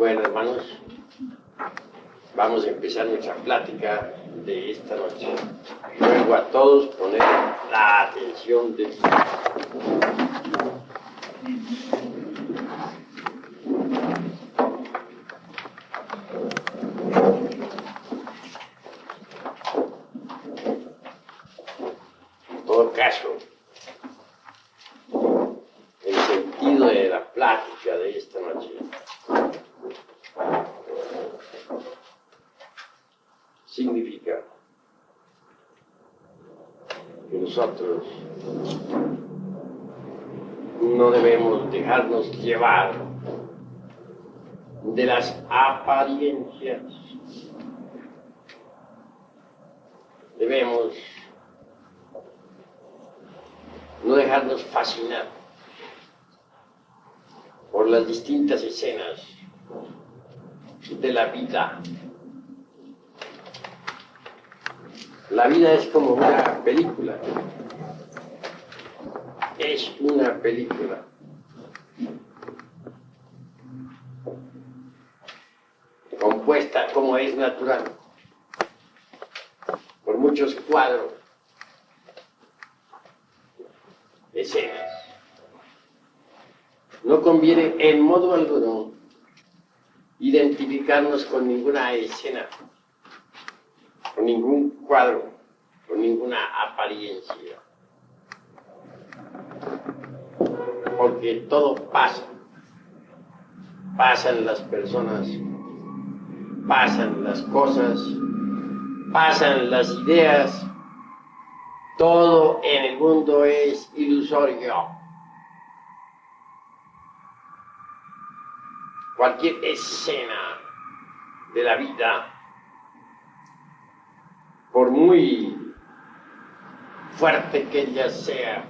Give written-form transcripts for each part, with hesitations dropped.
Bueno, hermanos, vamos a empezar nuestra plática de esta noche. Ruego a todos poner la atención de en todo caso, el sentido de la plática de esta noche significa que nosotros no debemos dejarnos llevar de las apariencias. Debemos no dejarnos fascinar por las distintas escenas de la vida. La vida es como una película. Es una película. Compuesta, como es natural, por muchos cuadros, escenas. No conviene en modo alguno identificarnos con ninguna escena, con ningún cuadro, con ninguna apariencia. Porque todo pasa. Pasan las personas, pasan las cosas, pasan las ideas. Todo en el mundo es ilusorio. Cualquier escena de la vida, por muy fuerte que ella sea,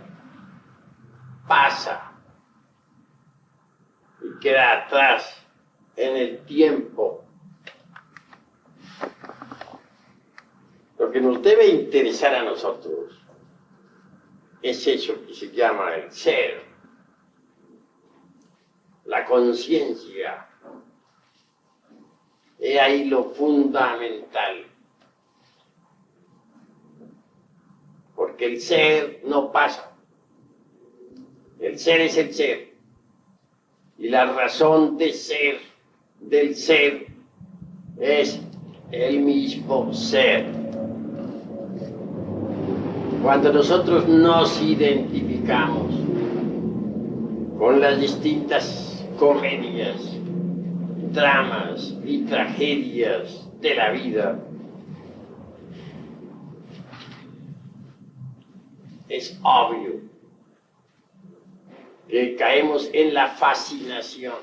pasa y queda atrás en el tiempo. Lo que nos debe interesar a nosotros es eso que se llama el ser, la conciencia. He ahí lo fundamental. Porque el ser no pasa. El ser es el ser. Y la razón de ser del ser es el mismo ser. Cuando nosotros nos identificamos con las distintas comedias, dramas y tragedias de la vida, es obvio que caemos en la fascinación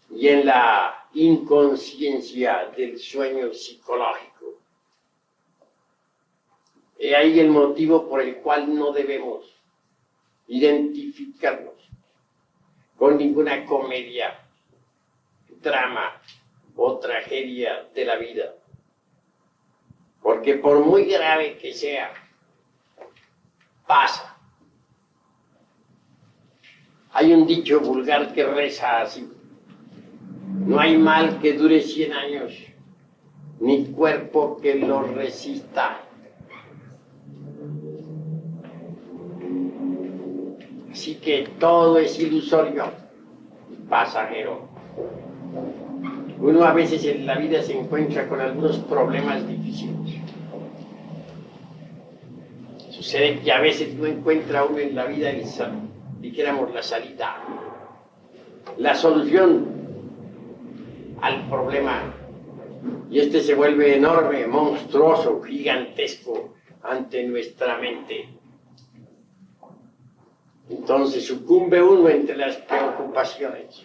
y en la inconsciencia del sueño psicológico. He ahí el motivo por el cual no debemos identificarnos con ninguna comedia, drama o tragedia de la vida. Porque por muy grave que sea, pasa. Hay un dicho vulgar que reza así: no hay mal que dure 100 años, ni cuerpo que lo resista. Así que todo es ilusorio, pasajero. Uno a veces en la vida se encuentra con algunos problemas difíciles. Sucede que a veces no encuentra uno en la vida dijéramos la salida, la solución al problema. Y este se vuelve enorme, monstruoso, gigantesco ante nuestra mente. Entonces sucumbe uno entre las preocupaciones.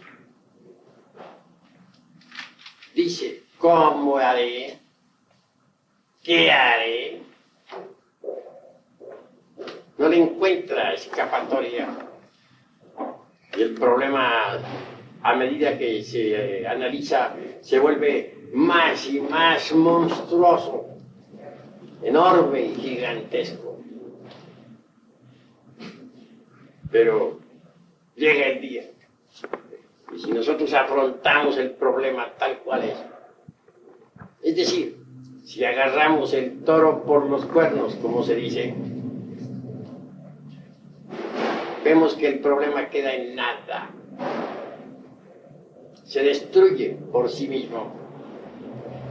Dice, ¿cómo haré? ¿Qué haré? No le encuentra escapatoria. Y el problema, a medida que se analiza, se vuelve más y más monstruoso, enorme y gigantesco. Pero llega el día Y si nosotros afrontamos el problema tal cual es decir, si agarramos el toro por los cuernos, como se dice, vemos que el problema queda en nada, se destruye por sí mismo,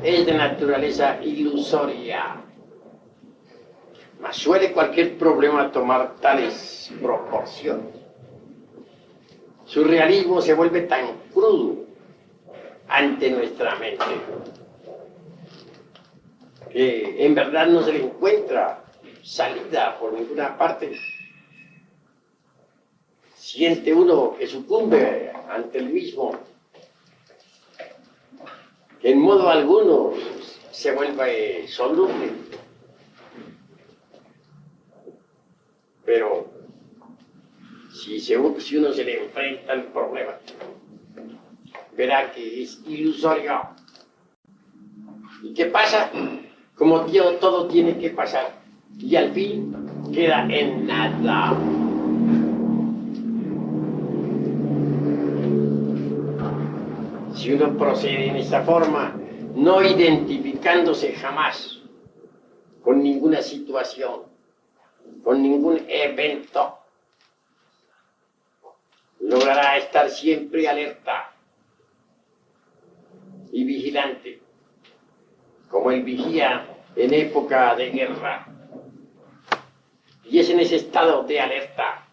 es de naturaleza ilusoria. Mas suele cualquier problema tomar tales proporciones. Su realismo se vuelve tan crudo ante nuestra mente que en verdad no se le encuentra salida por ninguna parte. Siente uno que sucumbe ante el mismo, que en modo alguno se vuelve soluble. Pero si uno se le enfrenta al problema, verá que es ilusorio. ¿Y qué pasa? Como todo tiene que pasar, y al fin queda en nada. Si uno procede en esta forma, no identificándose jamás con ninguna situación, con ningún evento, logrará estar siempre alerta y vigilante, como el vigía en época de guerra. Y es en ese estado de alerta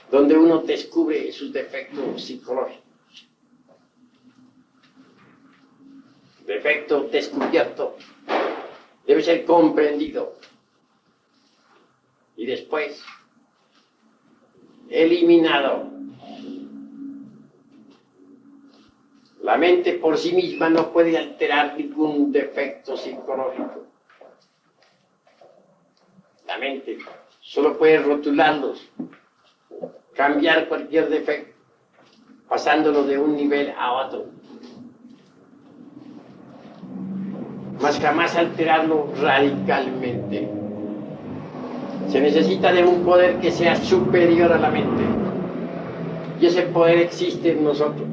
donde uno descubre sus defectos psicológicos. Defecto descubierto debe ser comprendido y después eliminado. La mente por sí misma no puede alterar ningún defecto psicológico. La mente solo puede rotularlos, cambiar cualquier defecto, pasándolo de un nivel a otro, mas jamás alterarlo radicalmente. Se necesita de un poder que sea superior a la mente, y ese poder existe en nosotros.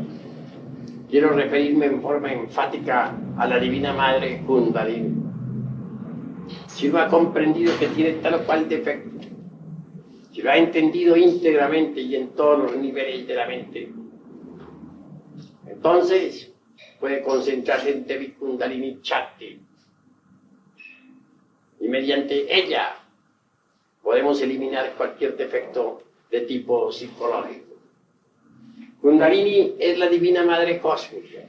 Quiero referirme en forma enfática a la Divina Madre Kundalini. Si uno ha comprendido que tiene tal o cual defecto, si lo ha entendido íntegramente y en todos los niveles de la mente, entonces puede concentrarse en Devi Kundalini Chakti. Y mediante ella podemos eliminar cualquier defecto de tipo psicológico. Kundalini es la Divina Madre Cósmica.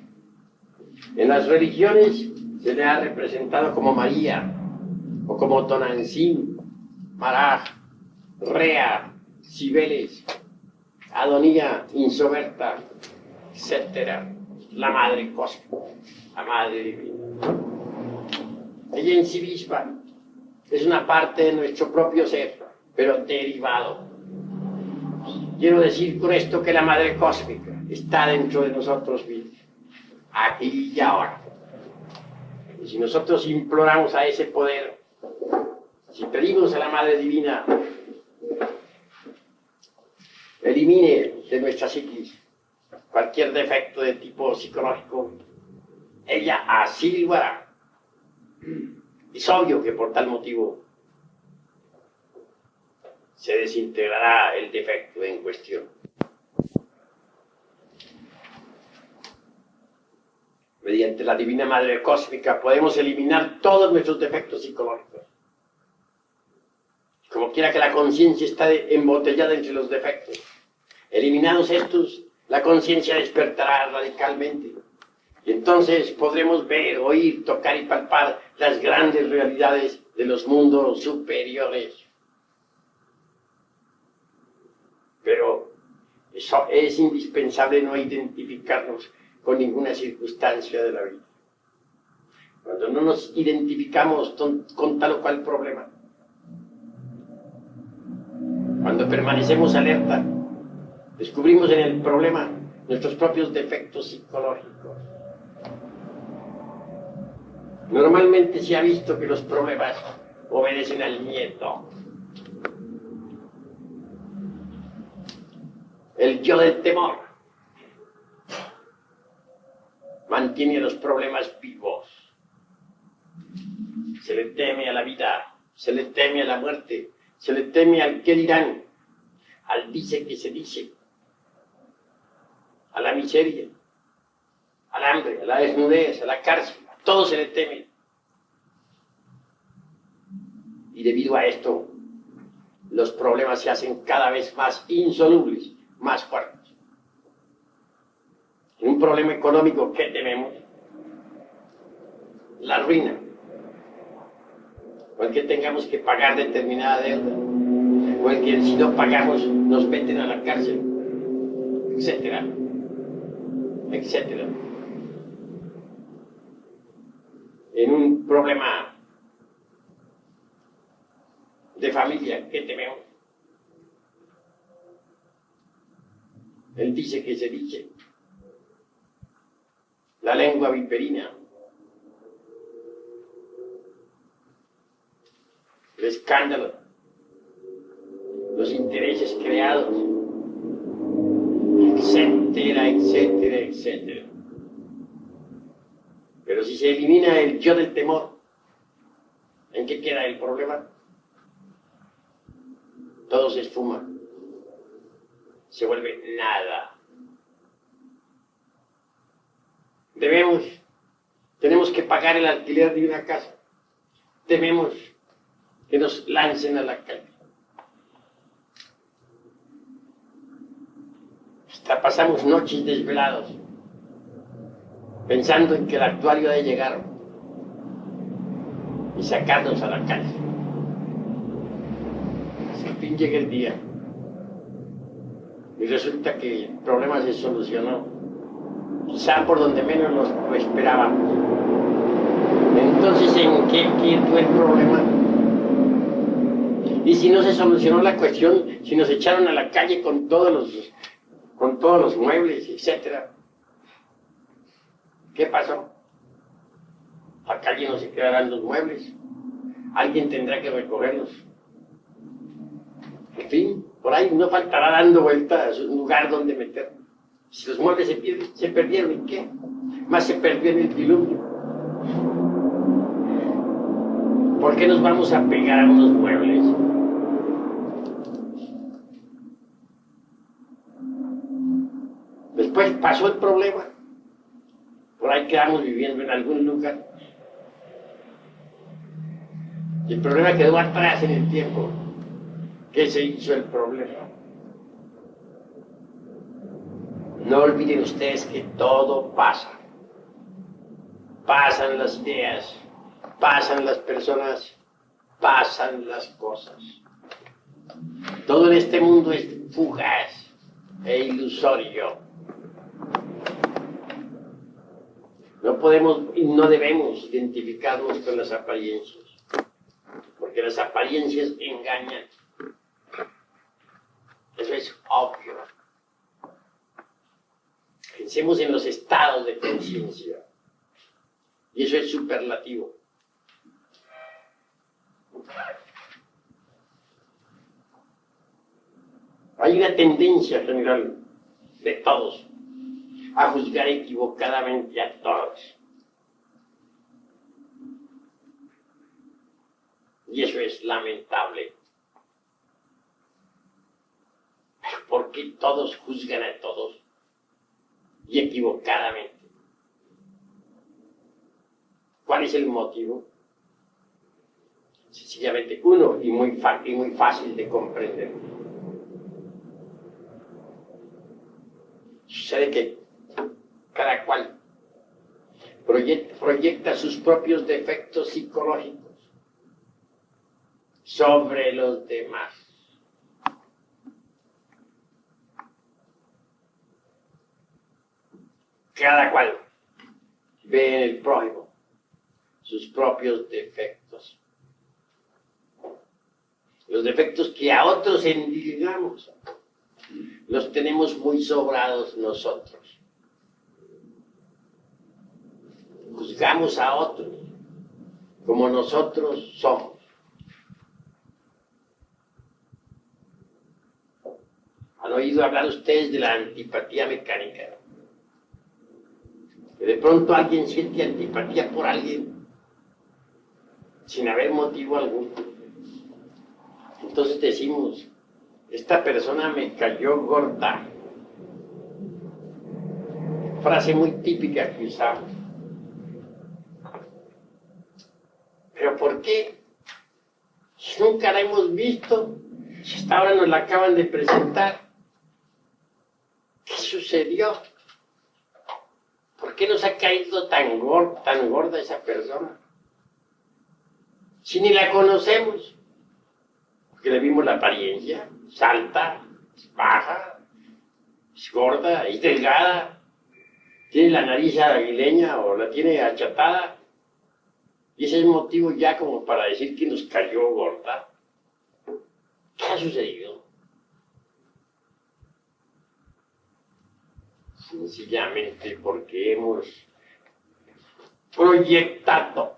En las religiones se le ha representado como María, o como Tonantzin, Maraj, Rea, Cibeles, Adonía, Insoberta, etc. La Madre Cósmica, la Madre Divina. Ella en sí misma es una parte de nuestro propio ser, pero derivado. Quiero decir con esto que la Madre Cósmica está dentro de nosotros mismos, aquí y ahora. Y si nosotros imploramos a ese poder, si pedimos a la Madre Divina, elimine de nuestra psiquis cualquier defecto de tipo psicológico, ella así lo hará. Es obvio que por tal motivo se desintegrará el defecto en cuestión. Mediante la Divina Madre Cósmica podemos eliminar todos nuestros defectos psicológicos. Como quiera que la conciencia está embotellada entre los defectos. Eliminados estos, la conciencia despertará radicalmente. Y entonces podremos ver, oír, tocar y palpar las grandes realidades de los mundos superiores. Pero es indispensable no identificarnos con ninguna circunstancia de la vida. Cuando no nos identificamos con tal o cual problema, cuando permanecemos alerta, descubrimos en el problema nuestros propios defectos psicológicos. Normalmente se ha visto que los problemas obedecen al miedo. El yo del temor mantiene los problemas vivos. Se le teme a la vida, se le teme a la muerte, se le teme al qué dirán, al dice que se dice, a la miseria, al hambre, a la desnudez, a la cárcel, a todo se le teme. Y debido a esto, los problemas se hacen cada vez más insolubles, más fuertes. En un problema económico, ¿qué tememos? La ruina. O el que tengamos que pagar determinada deuda. O el que si no pagamos nos meten a la cárcel. Etcétera. Etcétera. En un problema de familia, ¿qué tememos? Él dice que se dice. La lengua viperina. El escándalo. Los intereses creados. Etcétera, etcétera, etcétera. Pero si se elimina el yo del temor, ¿en qué queda el problema? Todo se esfuma, se vuelve nada. Tenemos que pagar el alquiler de una casa, tememos que nos lancen a la calle. Hasta pasamos noches desvelados, pensando en que el actuario ha de llegar y sacarnos a la calle. Al fin llega el día y resulta que el problema se solucionó, quizá por donde menos lo esperábamos. Entonces, ¿en qué quedó el problema? Y si no se solucionó la cuestión, si nos echaron a la calle con todos los muebles, etcétera, ¿qué pasó? La calle no se quedarán los muebles, alguien tendrá que recogerlos. En fin, por ahí no faltará dando vueltas un lugar donde meter. Si los muebles se perdieron, ¿y qué? Más se perdió en el diluvio. ¿Por qué nos vamos a pegar a unos muebles? Después pasó el problema. Por ahí quedamos viviendo en algún lugar. Y el problema quedó atrás en el tiempo. ¿Qué se hizo el problema? No olviden ustedes que todo pasa. Pasan las ideas, pasan las personas, pasan las cosas. Todo en este mundo es fugaz e ilusorio. No podemos y no debemos identificarnos con las apariencias, porque las apariencias engañan. Eso es obvio. Pensemos en los estados de conciencia. Y eso es superlativo. Hay una tendencia general de todos a juzgar equivocadamente a todos. Y eso es lamentable. Pero ¿por qué todos juzgan a todos? Y equivocadamente. ¿Cuál es el motivo? Sencillamente uno, y muy fácil de comprender. Sucede que cada cual proyecta sus propios defectos psicológicos sobre los demás. Cada cual ve en el prójimo sus propios defectos. Los defectos que a otros endilgamos, los tenemos muy sobrados nosotros. Juzgamos a otros como nosotros somos. ¿Han oído hablar ustedes de la antipatía mecánica? De pronto alguien siente antipatía por alguien sin haber motivo alguno. Entonces decimos, esta persona me cayó gorda. Frase muy típica que usamos. ¿Pero por qué? Si nunca la hemos visto, si hasta ahora nos la acaban de presentar. ¿Qué sucedió? ¿Por qué nos ha caído tan gorda esa persona? Si ni la conocemos. Porque le vimos la apariencia, es alta, es baja, es gorda, es delgada, tiene la nariz aguileña o la tiene achatada. Y ese es motivo ya como para decir que nos cayó gorda. ¿Qué ha sucedido? Sencillamente porque hemos proyectado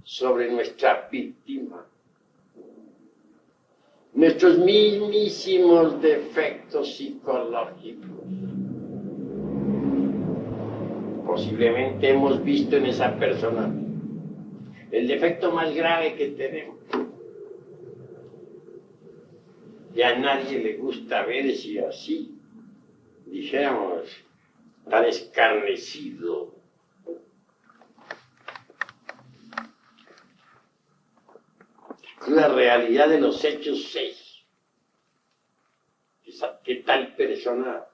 sobre nuestra víctima nuestros mismísimos defectos psicológicos. Posiblemente hemos visto en esa persona el defecto más grave que tenemos. Y a nadie le gusta verse así, dijéramos, tan escarnecido. La realidad de los hechos es que tal persona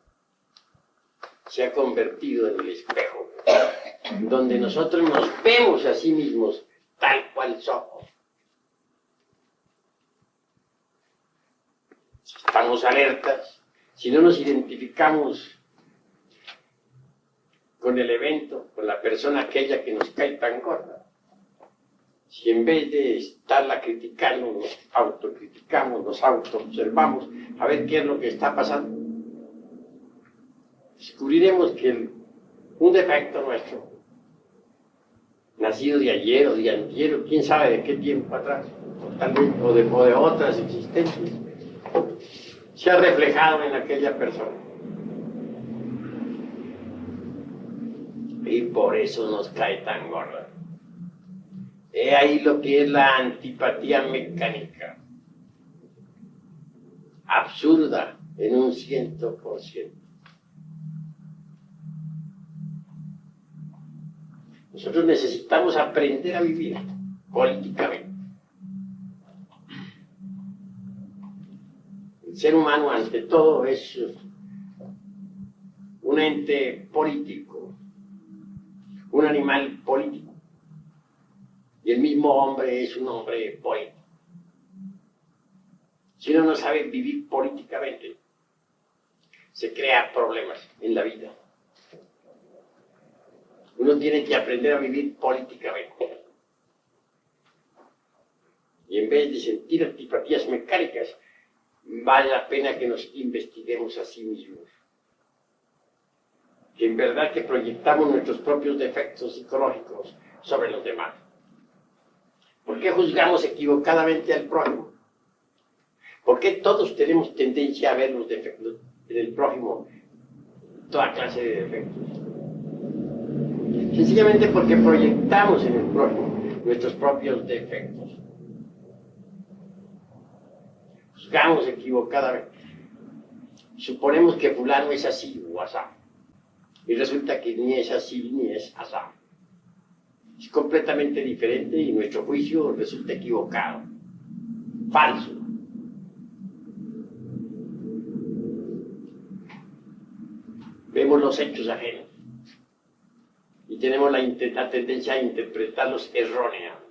se ha convertido en el espejo, donde nosotros nos vemos a sí mismos tal cual somos. Si estamos alertas, si no nos identificamos con el evento, con la persona aquella que nos cae tan gorda, si en vez de estarla criticando, nos autocriticamos, nos autoobservamos, a ver qué es lo que está pasando, descubriremos que un defecto nuestro, nacido de ayer o de antier, o quién sabe de qué tiempo atrás, o tal vez o de otras existencias, se ha reflejado en aquella persona. Y por eso nos cae tan gorda. He ahí lo que es la antipatía mecánica, absurda en un 100%. Nosotros necesitamos aprender a vivir políticamente. El ser humano, ante todo, es un ente político, un animal político. Y el mismo hombre es un hombre político. Si uno no sabe vivir políticamente, se crea problemas en la vida. Uno tiene que aprender a vivir políticamente. Y en vez de sentir antipatías mecánicas, vale la pena que nos investiguemos a sí mismos. Que en verdad que proyectamos nuestros propios defectos psicológicos sobre los demás. ¿Por qué juzgamos equivocadamente al prójimo? ¿Por qué todos tenemos tendencia a ver los defectos en el prójimo? Toda clase de defectos. Sencillamente porque proyectamos en el prójimo nuestros propios defectos. Juzgamos equivocadamente. Suponemos que fulano es así o asá. Y resulta que ni es así ni es asá. Es completamente diferente y nuestro juicio resulta equivocado, falso. Vemos los hechos ajenos y tenemos la tendencia a interpretarlos erróneamente.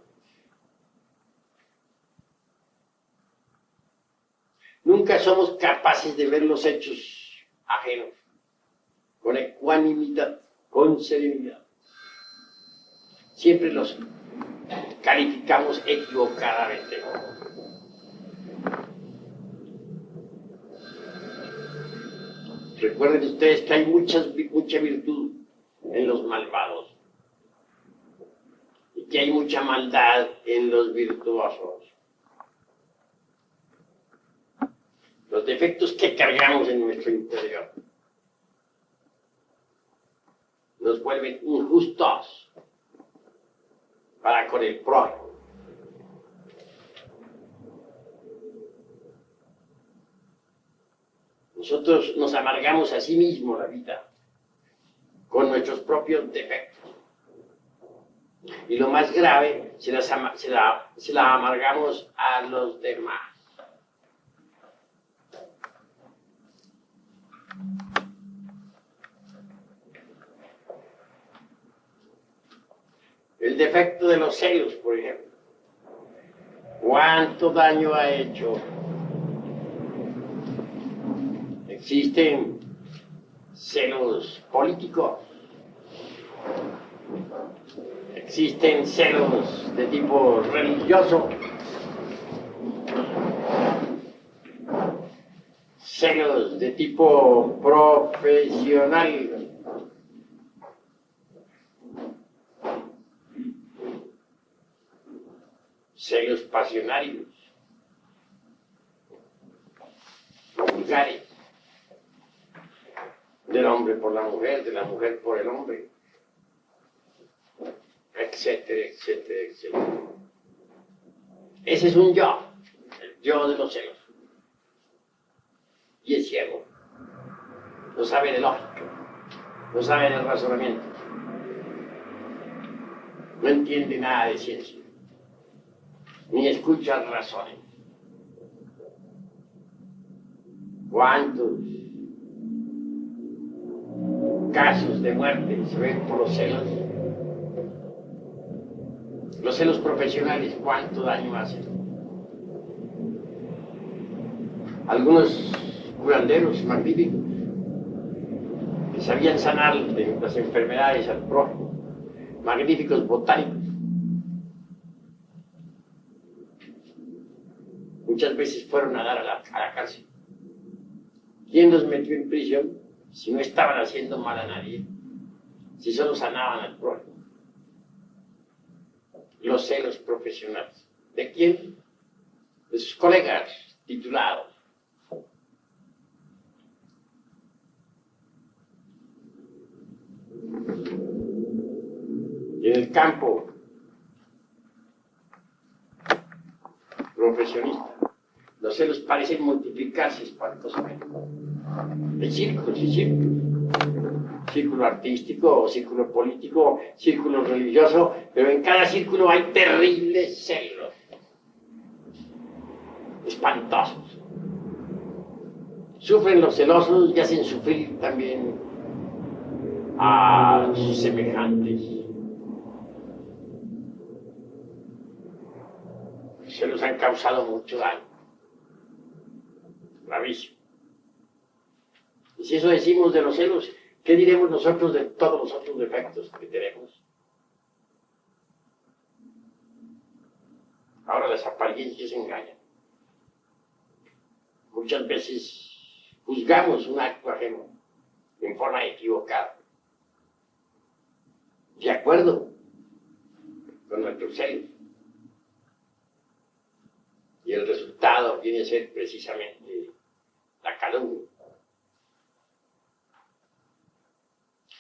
Nunca somos capaces de ver los hechos ajenos con ecuanimidad, con serenidad. Siempre los calificamos equivocadamente. Recuerden ustedes que hay mucha virtud en los malvados y que hay mucha maldad en los virtuosos. Los defectos que cargamos en nuestro interior los vuelven injustos para con el prójimo. Nosotros nos amargamos a sí mismos la vida con nuestros propios defectos. Y lo más grave, se la amargamos a los demás. El defecto de los celos, por ejemplo. ¿Cuánto daño ha hecho? Existen celos políticos, existen celos de tipo religioso, celos de tipo profesional, celos pasionarios, vulgares, del hombre por la mujer, de la mujer por el hombre, etcétera, etcétera, etcétera. Ese es un yo, el yo de los celos. Y es ciego, no sabe de lógica, no sabe del razonamiento, no entiende nada de ciencia, ni escucha razones. ¿Cuántos casos de muerte se ven por los celos? Los celos profesionales, ¿cuánto daño hacen? Algunos curanderos magníficos que sabían sanar de las enfermedades al prójimo, magníficos botánicos, muchas veces fueron a dar a la cárcel. ¿Quién los metió en prisión si no estaban haciendo mal a nadie? Si solo sanaban al prójimo. Los celos profesionales. ¿De quién? De sus colegas titulados. Y en el campo profesionista, los celos parecen multiplicarse espantosamente. Hay círculos y círculos. Círculo artístico, círculo político, círculo religioso, pero en cada círculo hay terribles celos, espantosos. Sufren los celosos y hacen sufrir también a sus semejantes. Los celos han causado mucho daño, gravísimo. Y si eso decimos de los celos, ¿qué diremos nosotros de todos los otros defectos que tenemos? Ahora las apariencias engañan. Muchas veces juzgamos un acto ajeno en forma equivocada, de acuerdo con nuestros celos. Y el resultado viene a ser precisamente la calumnia.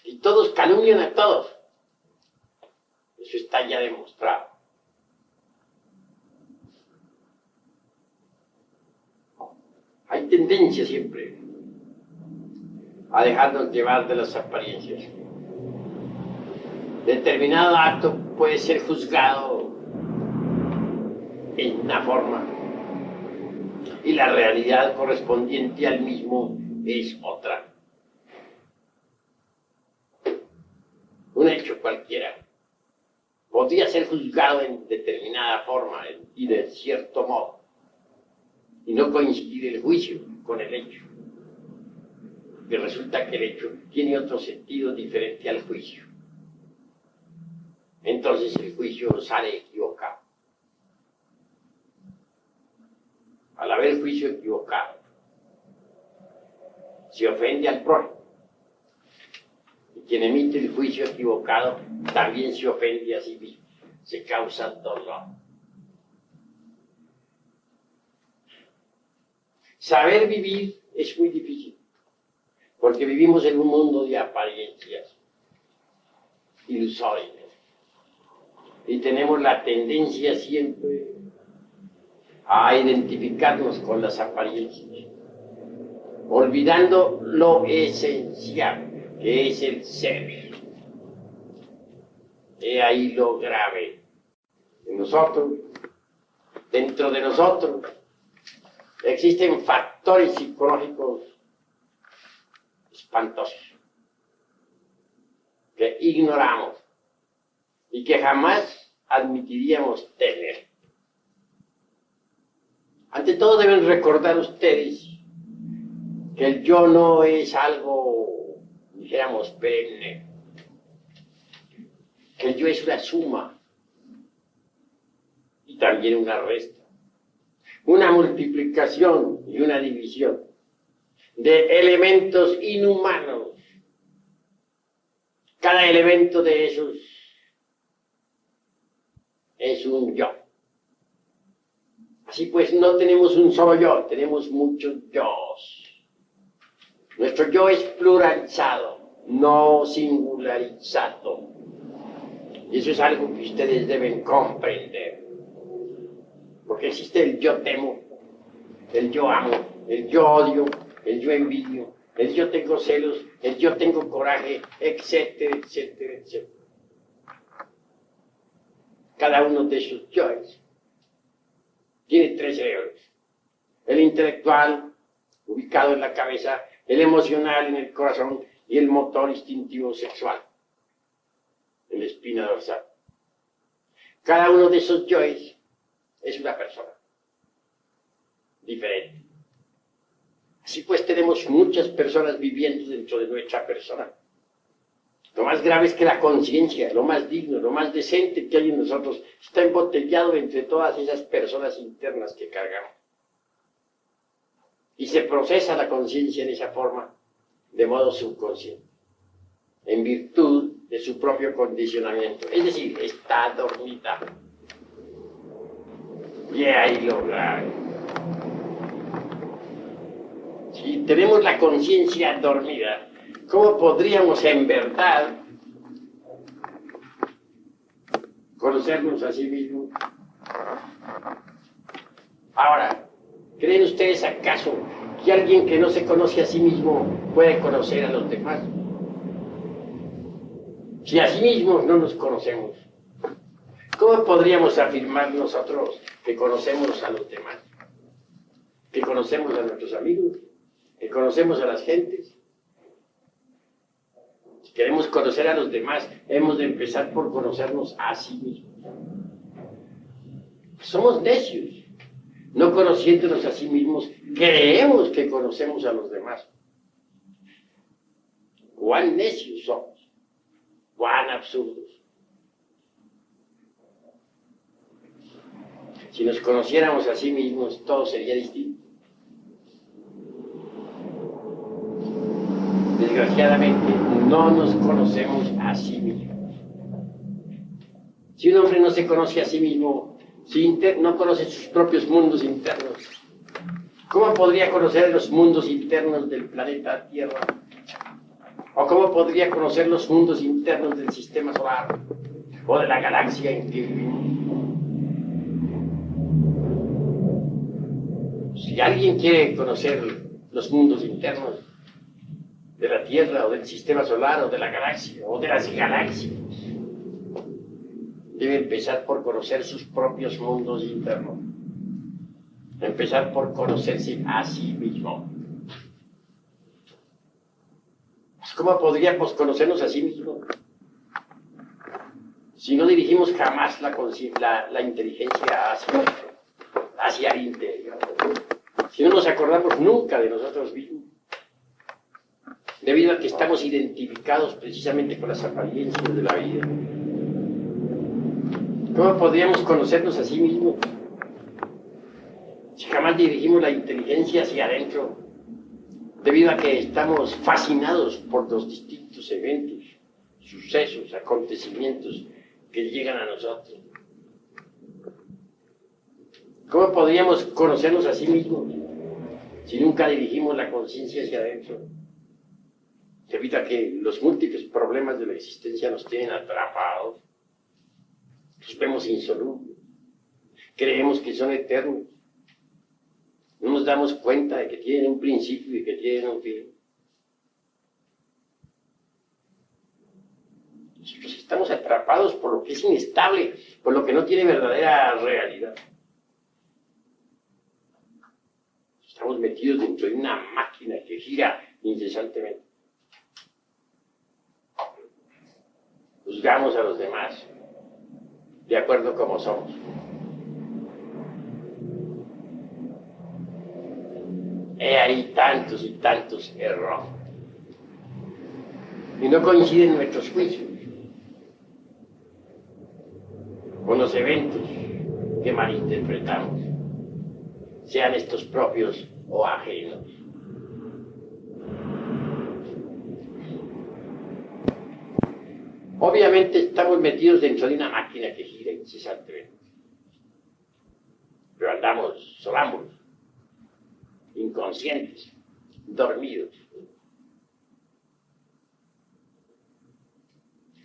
Y todos calumnian a todos. Eso está ya demostrado. Hay tendencia siempre a dejarnos llevar de las apariencias. Determinado acto puede ser juzgado en una forma y la realidad correspondiente al mismo es otra. Un hecho cualquiera podría ser juzgado en determinada forma y de cierto modo, y no coincide el juicio con el hecho. Y resulta que el hecho tiene otro sentido diferente al juicio. Entonces el juicio sale equivocado. Al haber juicio equivocado, se ofende al prójimo. Y quien emite el juicio equivocado también se ofende a sí mismo. Se causa dolor. Saber vivir es muy difícil, porque vivimos en un mundo de apariencias. ilusorios. Y tenemos la tendencia siempre a identificarnos con las apariencias, olvidando lo esencial, que es el ser. He ahí lo grave. En nosotros, dentro de nosotros, existen factores psicológicos espantosos que ignoramos y que jamás admitiríamos tener. Ante todo deben recordar ustedes que el yo no es algo, dijéramos, perenne, que el yo es una suma y también una resta, una multiplicación y una división de elementos inhumanos. Cada elemento de esos es un yo. Así pues, no tenemos un solo yo, tenemos muchos yos. Nuestro yo es pluralizado, no singularizado. Y eso es algo que ustedes deben comprender. Porque existe el yo temo, el yo amo, el yo odio, el yo envidio, el yo tengo celos, el yo tengo coraje, etcétera, etcétera, etcétera. Cada uno de esos yoes tiene tres cerebros. El intelectual, ubicado en la cabeza, el emocional en el corazón y el motor instintivo sexual en la espina dorsal. Cada uno de esos yoes es una persona diferente. Así pues tenemos muchas personas viviendo dentro de nuestra persona. Lo más grave es que la conciencia, lo más digno, lo más decente que hay en nosotros, está embotellado entre todas esas personas internas que cargamos. Y se procesa la conciencia en esa forma, de modo subconsciente, en virtud de su propio condicionamiento. Es decir, está dormida. Y ahí lo grave. Si tenemos la conciencia dormida, ¿cómo podríamos en verdad conocernos a sí mismos? Ahora, ¿creen ustedes acaso que alguien que no se conoce a sí mismo puede conocer a los demás? Si a sí mismos no nos conocemos, ¿cómo podríamos afirmar nosotros que conocemos a los demás? Que conocemos a nuestros amigos, que conocemos a las gentes. Si queremos conocer a los demás, hemos de empezar por conocernos a sí mismos. Somos necios. No conociéndonos a sí mismos, creemos que conocemos a los demás. Cuán necios somos, cuán absurdos. Si nos conociéramos a sí mismos, todo sería distinto. Desgraciadamente, no nos conocemos a sí mismos. Si un hombre no se conoce a sí mismo, si no conoce sus propios mundos internos, ¿cómo podría conocer los mundos internos del planeta Tierra? ¿O cómo podría conocer los mundos internos del sistema solar o de la galaxia en que vivimos? Si alguien quiere conocer los mundos internos de la Tierra o del sistema solar o de la galaxia o de las galaxias, debe empezar por conocer sus propios mundos internos. Empezar por conocerse a sí mismo. ¿Cómo podríamos conocernos a sí mismos si no dirigimos jamás la inteligencia hacia el interior? Si no nos acordamos nunca de nosotros mismos, debido a que estamos identificados precisamente con las apariencias de la vida. ¿Cómo podríamos conocernos a sí mismos si jamás dirigimos la inteligencia hacia adentro, debido a que estamos fascinados por los distintos eventos, sucesos, acontecimientos que llegan a nosotros? ¿Cómo podríamos conocernos a sí mismos si nunca dirigimos la conciencia hacia adentro? Se evita que los múltiples problemas de la existencia nos tienen atrapados, los vemos insolubles, creemos que son eternos, no nos damos cuenta de que tienen un principio y que tienen un fin. Nosotros estamos atrapados por lo que es inestable, por lo que no tiene verdadera realidad. Estamos metidos dentro de una máquina que gira incesantemente. Juzgamos a los demás de acuerdo como somos. He ahí tantos y tantos errores. Y no coinciden nuestros juicios con los eventos que malinterpretamos, sean estos propios o ajenos. Obviamente estamos metidos dentro de una máquina que gira incesantemente, pero andamos sonámbulos, inconscientes, dormidos.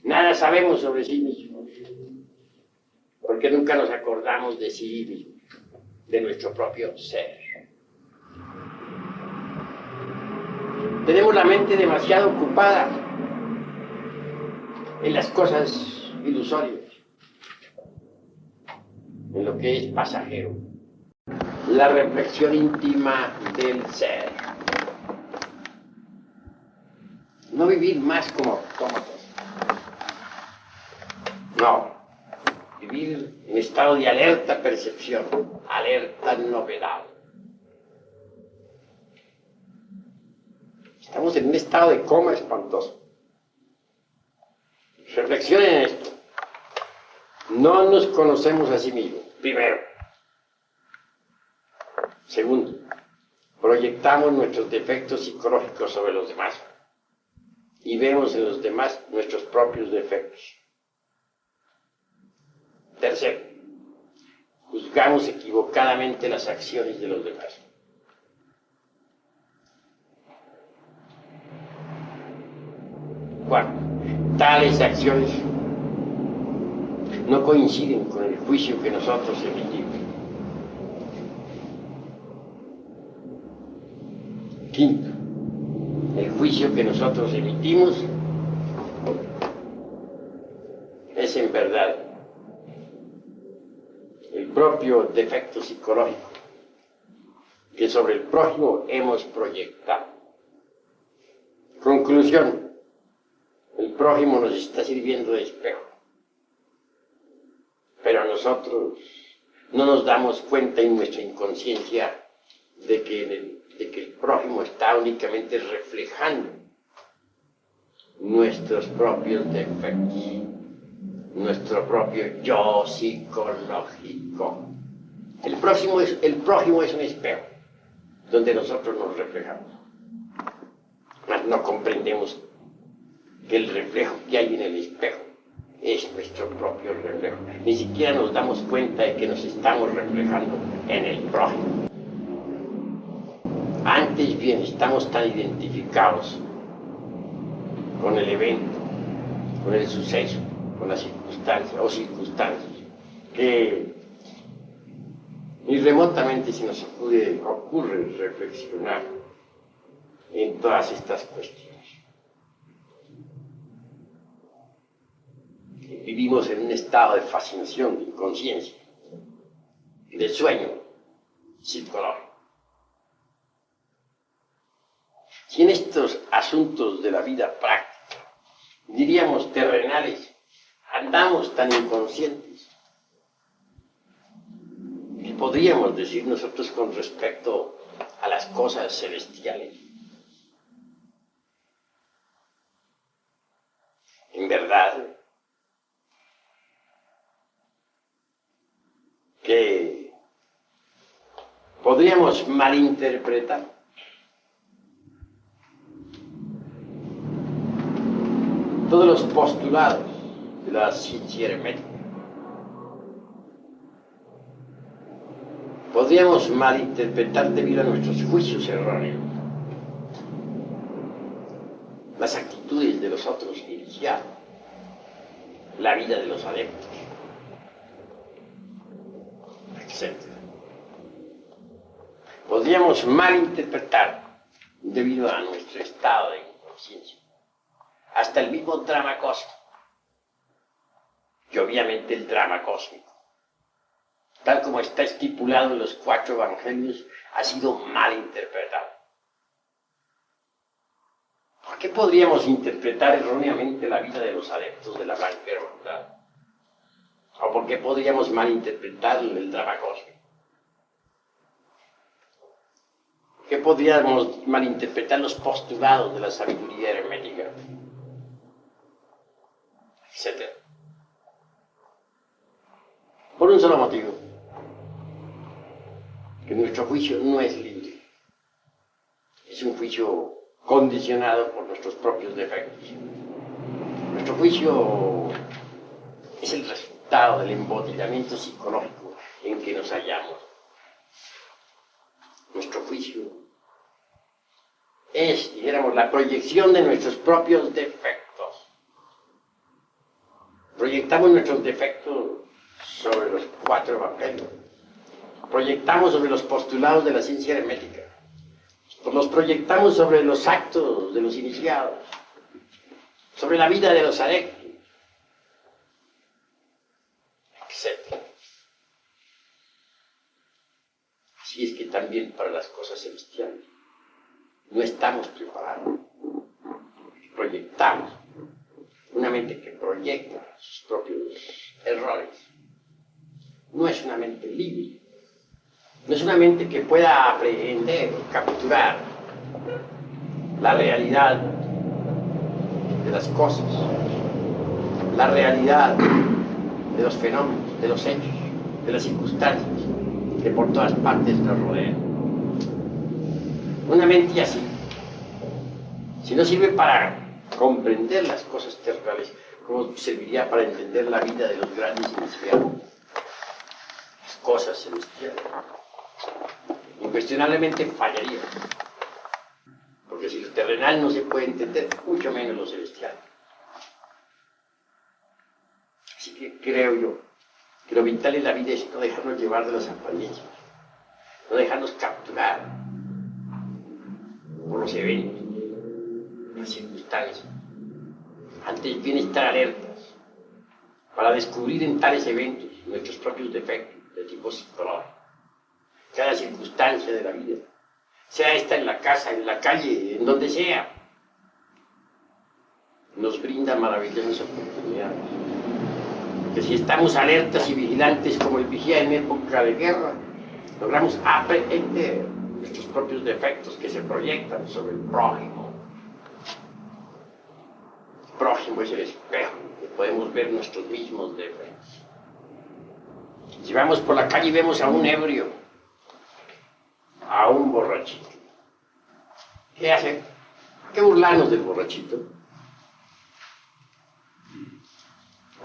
Nada sabemos sobre sí mismos, porque nunca nos acordamos de sí mismos, de nuestro propio ser. Tenemos la mente demasiado ocupada en las cosas ilusorias, en lo que es pasajero, la reflexión íntima del ser. No vivir más como autómatas, no, vivir en estado de alerta percepción, alerta novedad. Estamos en un estado de coma espantoso. Reflexionen en esto. No nos conocemos a sí mismos, primero. Segundo, proyectamos nuestros defectos psicológicos sobre los demás y vemos en los demás nuestros propios defectos. Tercero, juzgamos equivocadamente las acciones de los demás. Cuarto, tales acciones no coinciden con el juicio que nosotros emitimos. Quinto, el juicio que nosotros emitimos es en verdad el propio defecto psicológico que sobre el prójimo hemos proyectado. Conclusión, el prójimo nos está sirviendo de espejo, pero nosotros no nos damos cuenta en nuestra inconsciencia de que el prójimo está únicamente reflejando nuestros propios defectos, nuestro propio yo psicológico. El prójimo es un espejo donde nosotros nos reflejamos. Mas no comprendemos que el reflejo que hay en el espejo es nuestro propio reflejo. Ni siquiera nos damos cuenta de que nos estamos reflejando en el prójimo. Antes bien, estamos tan identificados con el evento, con el suceso, con las circunstancias, que ni remotamente se nos ocurre reflexionar en todas estas cuestiones. Vivimos en un estado de fascinación, de inconsciencia, de sueño psicológico. Si en estos asuntos de la vida práctica, diríamos terrenales, andamos tan inconscientes, ¿qué podríamos decir nosotros con respecto a las cosas celestiales? En verdad, que podríamos malinterpretar todos los postulados de la ciencia hermética. Podríamos malinterpretar debido a nuestros juicios erróneos las actitudes de los otros iniciados, la vida de los adeptos, etc. Podríamos malinterpretar, debido a nuestro estado de inconsciencia, hasta el mismo drama cósmico, y obviamente el drama cósmico, tal como está estipulado en los 4 evangelios, ha sido malinterpretado. ¿Por qué podríamos interpretar erróneamente la vida de los adeptos de la Blanca Hermandad? ¿O por qué podríamos malinterpretar el drama cósmico? ¿Por qué podríamos malinterpretar los postulados de la sabiduría hermética? Etcétera. Por un solo motivo: que nuestro juicio no es libre. Es un juicio condicionado por nuestros propios defectos. Nuestro juicio es el resultado del embotellamiento psicológico en que nos hallamos. Nuestro juicio es, dijéramos, la proyección de nuestros propios defectos. Proyectamos nuestros defectos sobre los 4 evangelios. Proyectamos sobre los postulados de la ciencia hermética. Los proyectamos sobre los actos de los iniciados, sobre la vida de los adeptos, etc. Así es que también para las cosas celestiales no estamos preparados. Proyectamos. Una mente que proyecta sus propios errores no es una mente libre. No es una mente que pueda aprehender, capturar la realidad de las cosas, la realidad de los fenómenos, de los hechos, de las circunstancias que por todas partes nos rodean. Una mente así, si no sirve para comprender las cosas terrenales, ¿cómo serviría para entender la vida de los grandes iniciados? Las cosas celestiales. Incuestionablemente fallaría, porque si lo terrenal no se puede entender, mucho menos lo celestial. Así que creo yo que lo vital en la vida es no dejarnos llevar de las apariencias, no dejarnos capturar por los eventos, las circunstancias. Antes bien estar alertas para descubrir en tales eventos nuestros propios defectos de tipo psicológico. Cada circunstancia de la vida, sea esta en la casa, en la calle, en donde sea, nos brinda maravillosas oportunidades. Que si estamos alertas y vigilantes como el vigía en época de guerra, logramos aprehender nuestros propios defectos que se proyectan sobre el prójimo. El prójimo es el espejo, que podemos ver nuestros mismos defectos. Si vamos por la calle y vemos a un ebrio, a un borrachito, ¿qué hace? ¿Qué burlarnos del borrachito?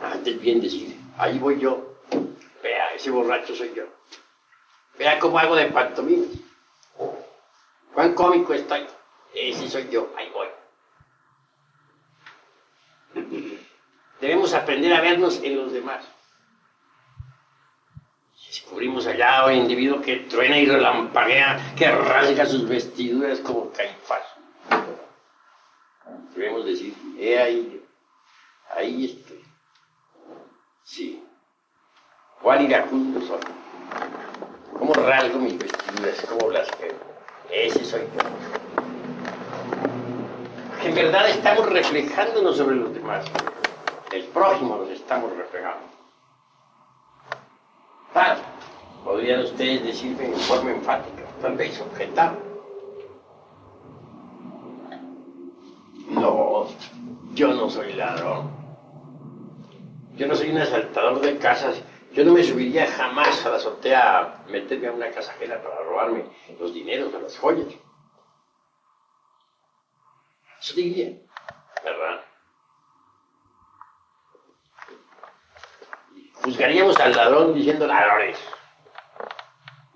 Antes bien decir, ahí voy yo, vea, ese borracho soy yo, vea cómo hago de pantomima, cuán cómico estoy, ese soy yo, ahí voy. Debemos aprender a vernos en los demás. Descubrimos allá a un individuo que truena y relampaguea, que rasga sus vestiduras como Caifás. Debemos decir, ahí estoy. Sí. Cuán iracundo soy. Cómo rasgo mis vestiduras, cómo blasfemo. Ese soy yo. Porque en verdad estamos reflejándonos sobre los demás. El prójimo nos estamos reflejando. Tal, podrían ustedes decirme en forma enfática, tal vez objetar. No, yo no soy ladrón. Yo no soy un asaltador de casas. Yo no me subiría jamás a la azotea a meterme a una casa ajena para robarme los dineros o las joyas. Eso diría, ¿verdad? Juzgaríamos al ladrón diciendo ladrones,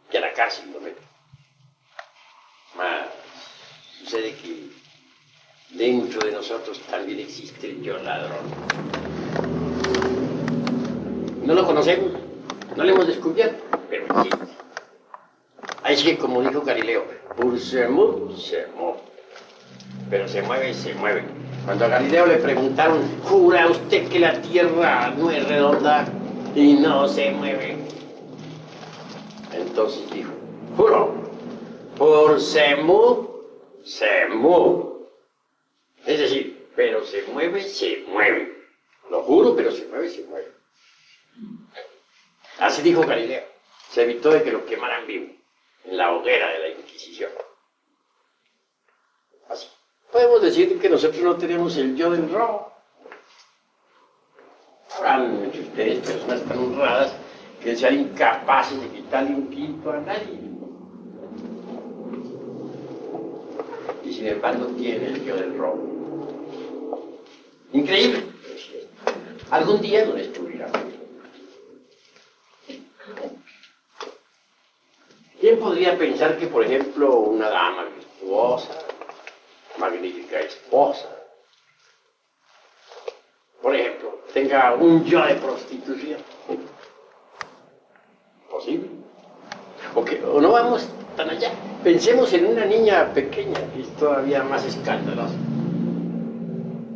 que a la cárcel lo meten. Mas sucede que dentro de nosotros también existe el yo ladrón. No lo conocemos, no lo hemos descubierto, pero existe. Así que, como dijo Galileo, pur se mueve, pero se mueve y se mueve. Cuando a Galileo le preguntaron, ¿jura usted que la Tierra no es redonda y no se mueve? Entonces dijo, juro, por se mueve. Es decir, pero se mueve. Lo juro, pero se mueve. Así dijo Galileo. Se evitó de que lo quemaran vivo en la hoguera de la Inquisición. Así. Podemos decir que nosotros no tenemos el yo del robo. Habrán entre ustedes personas tan honradas que sean incapaces de quitarle un quinto a nadie. Y sin embargo tiene el yo del robo. Increíble. Algún día lo descubrirán. ¿Quién podría pensar que, por ejemplo, una dama virtuosa, magnífica esposa, por ejemplo, tenga un yo de prostitución? ¿Posible? O no vamos tan allá. Pensemos en una niña pequeña, que es todavía más escandalosa.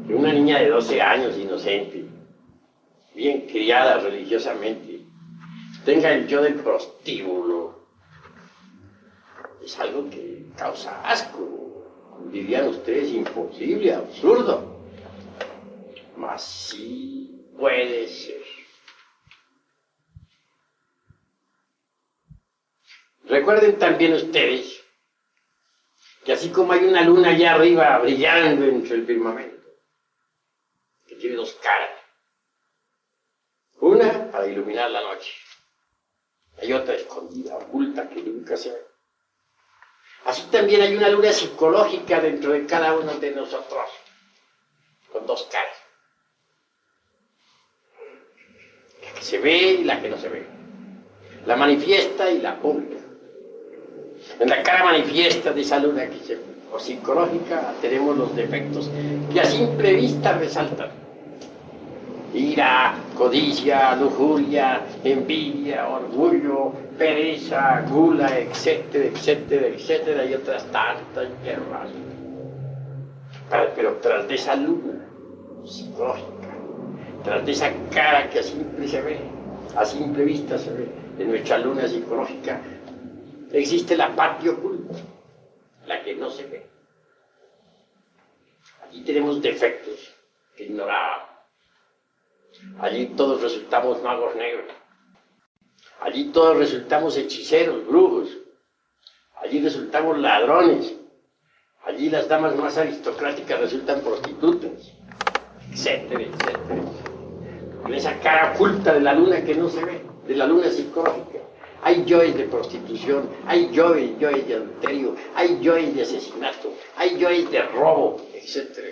Que una niña de 12 años, inocente, bien criada religiosamente, tenga el yo del prostíbulo. Es algo que causa asco. Dirían ustedes, imposible, absurdo. Mas sí puede ser. Recuerden también ustedes que así como hay una luna allá arriba brillando entre el firmamento, que tiene dos caras, una para iluminar la noche, hay otra escondida, oculta, que nunca se ve. Así también hay una luna psicológica dentro de cada uno de nosotros, con dos caras. La que se ve y la que no se ve. La manifiesta y la oculta. En la cara manifiesta de esa luna o psicológica tenemos los defectos que a simple vista resaltan. Ira, codicia, lujuria, envidia, orgullo, pereza, gula, etcétera, y otras tantas hierbas. Pero tras de esa luna psicológica, tras de esa cara que a simple vista se ve, de nuestra luna psicológica, existe la parte oculta, la que no se ve. Aquí tenemos defectos que ignorábamos. Allí todos resultamos magos negros. Allí todos resultamos hechiceros, brujos. Allí resultamos ladrones. Allí las damas más aristocráticas resultan prostitutas, etcétera. En esa cara oculta de la luna que no se ve, de la luna psicológica, hay yoes de prostitución, hay yoes de adulterio, hay yoes de asesinato, hay yoes de robo, etcétera.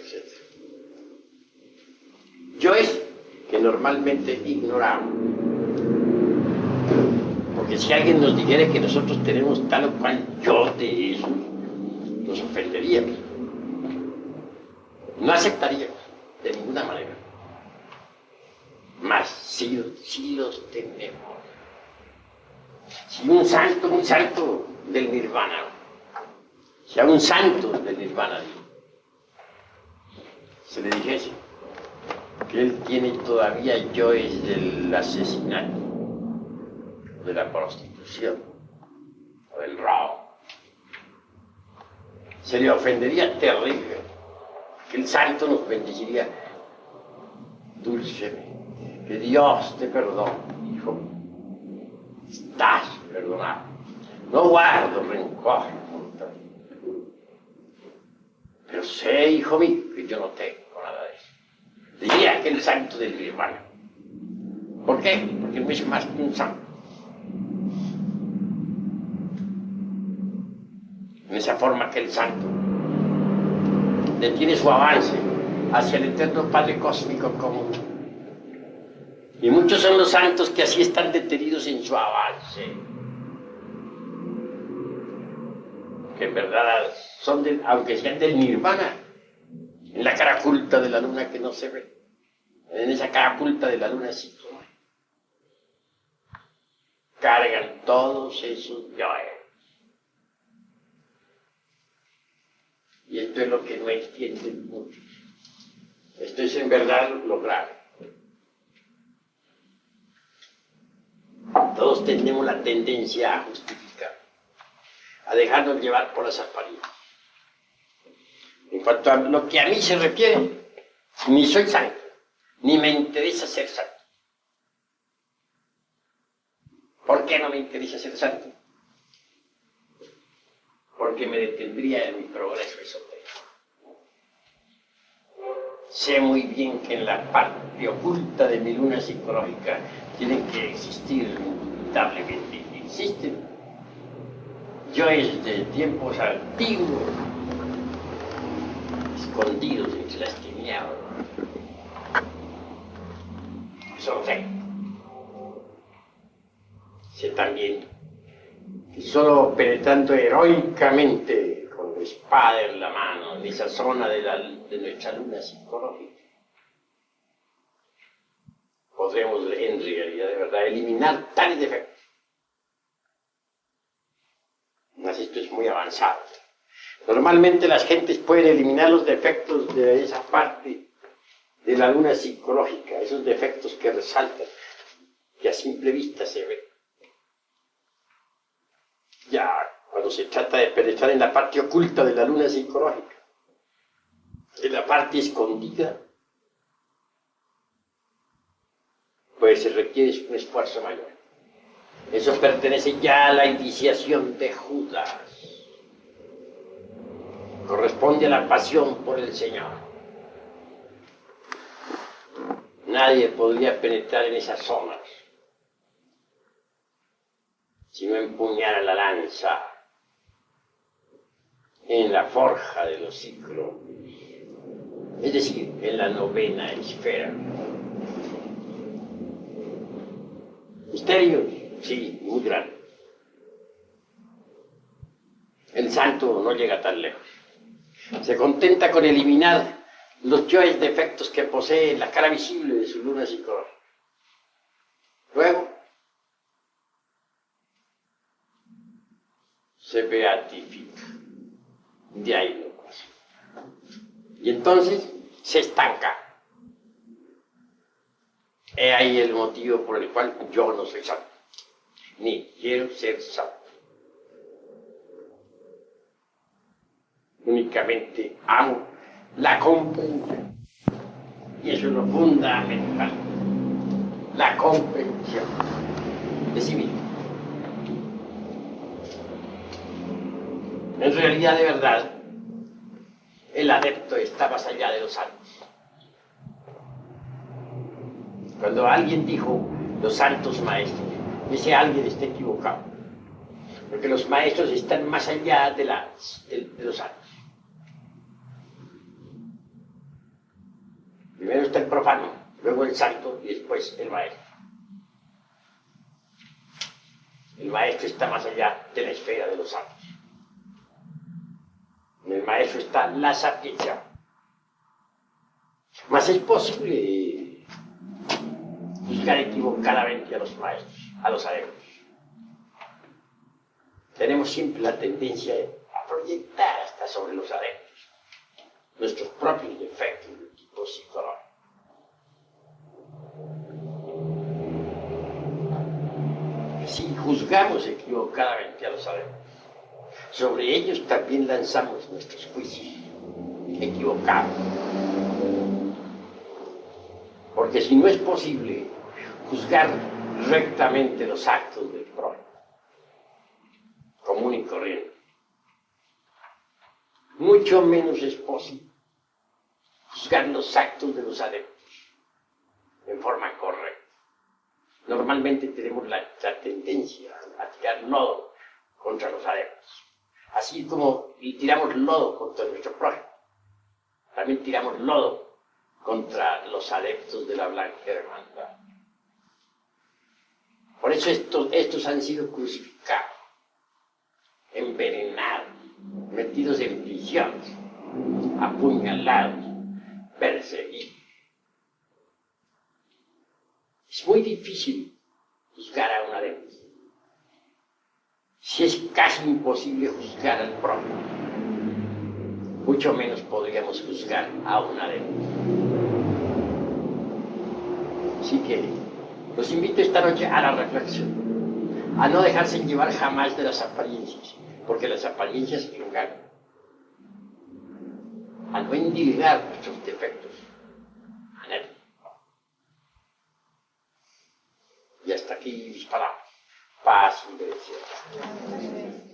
Yoes que normalmente ignoramos. Porque si alguien nos dijera que nosotros tenemos tal o cual yo de eso, nos ofenderíamos. No aceptaríamos de ninguna manera. Mas sí los tenemos. Si un santo del nirvana, si a un santo del nirvana se le dijese que él tiene todavía yoes del asesinato, de la prostitución, o del robo, se le ofendería terrible, que el santo nos bendeciría dulcemente, que Dios te perdone, hijo mío, estás perdonado, no guardo rencor contra ti, pero sé, hijo mío, que yo no tengo nada de eso. Diría aquel santo del nirvana. ¿Por qué? Porque no es más que un santo. En esa forma que el santo detiene su avance hacia el eterno Padre Cósmico común. Y muchos son los santos que así están detenidos en su avance. Que en verdad son aunque sean del nirvana, en la cara oculta de la luna que no se ve, en esa cara oculta de la luna psicológica, cargan todos esos yoes. Y esto es lo que no entienden muchos. Esto es en verdad lo grave. Todos tenemos la tendencia a justificar, a dejarnos llevar por las apariencias. En cuanto a lo que a mí se refiere, ni soy santo, ni me interesa ser santo. ¿Por qué no me interesa ser santo? Porque me detendría en mi progreso esotérico. Sé muy bien que en la parte oculta de mi luna psicológica tienen que existir, indubitablemente existen, yoes de tiempos antiguos, escondidos entre las tinieblas. Son fe. Sé también que solo penetrando heroicamente con la espada en la mano en esa zona de nuestra luna psicológica podremos en realidad de verdad eliminar tales defectos. Mas esto es muy avanzado. Normalmente las gentes pueden eliminar los defectos de esa parte de la luna psicológica, esos defectos que resaltan, que a simple vista se ven. Ya cuando se trata de penetrar en la parte oculta de la luna psicológica, en la parte escondida, pues se requiere un esfuerzo mayor. Eso pertenece ya a la iniciación de Judas. Corresponde a la pasión por el Señor. Nadie podría penetrar en esas zonas si no empuñara la lanza en la forja de los ciclos, es decir, en la novena esfera. Misterios, sí, muy grandes. El santo no llega tan lejos. Se contenta con eliminar los yoes defectos que posee en la cara visible de su luna psicológica. Luego, se beatifica. De ahí no pasa. Y entonces se estanca. He ahí el motivo por el cual yo no soy santo, ni quiero ser santo. Únicamente amo la comprensión. Y eso es lo fundamental. La comprensión de sí mismo. En realidad, de verdad, el adepto está más allá de los santos. Cuando alguien dijo los santos maestros, ese alguien está equivocado. Porque los maestros están más allá de los santos. Primero está el profano, luego el santo y después el maestro. El maestro está más allá de la esfera de los santos. En el maestro está la sapiencia. Mas es posible juzgar equivocadamente a los maestros, a los adeptos. Tenemos siempre la tendencia a proyectar hasta sobre los adeptos nuestros propios defectos de tipo psicológico. Si juzgamos equivocadamente a los adeptos, sobre ellos también lanzamos nuestros juicios equivocados. Porque si no es posible juzgar rectamente los actos del prójimo, común y corriente, mucho menos es posible juzgar los actos de los adeptos en forma correcta. Normalmente tenemos la tendencia a tirar lodo contra los adeptos. Así como tiramos lodo contra nuestro prójimo, también tiramos lodo contra los adeptos de la Blanca Hermandad. Por eso estos han sido crucificados, envenenados, metidos en prisiones, apuñalados, perseguir. Es muy difícil juzgar a una de ellas. Si es casi imposible juzgar al prójimo, mucho menos podríamos juzgar a una de ellas. Así que los invito esta noche a la reflexión, a no dejarse llevar jamás de las apariencias, porque las apariencias engañan, a no endilgar nuestros defectos a nadie. Y hasta aquí mis palabras. Paz y bendición.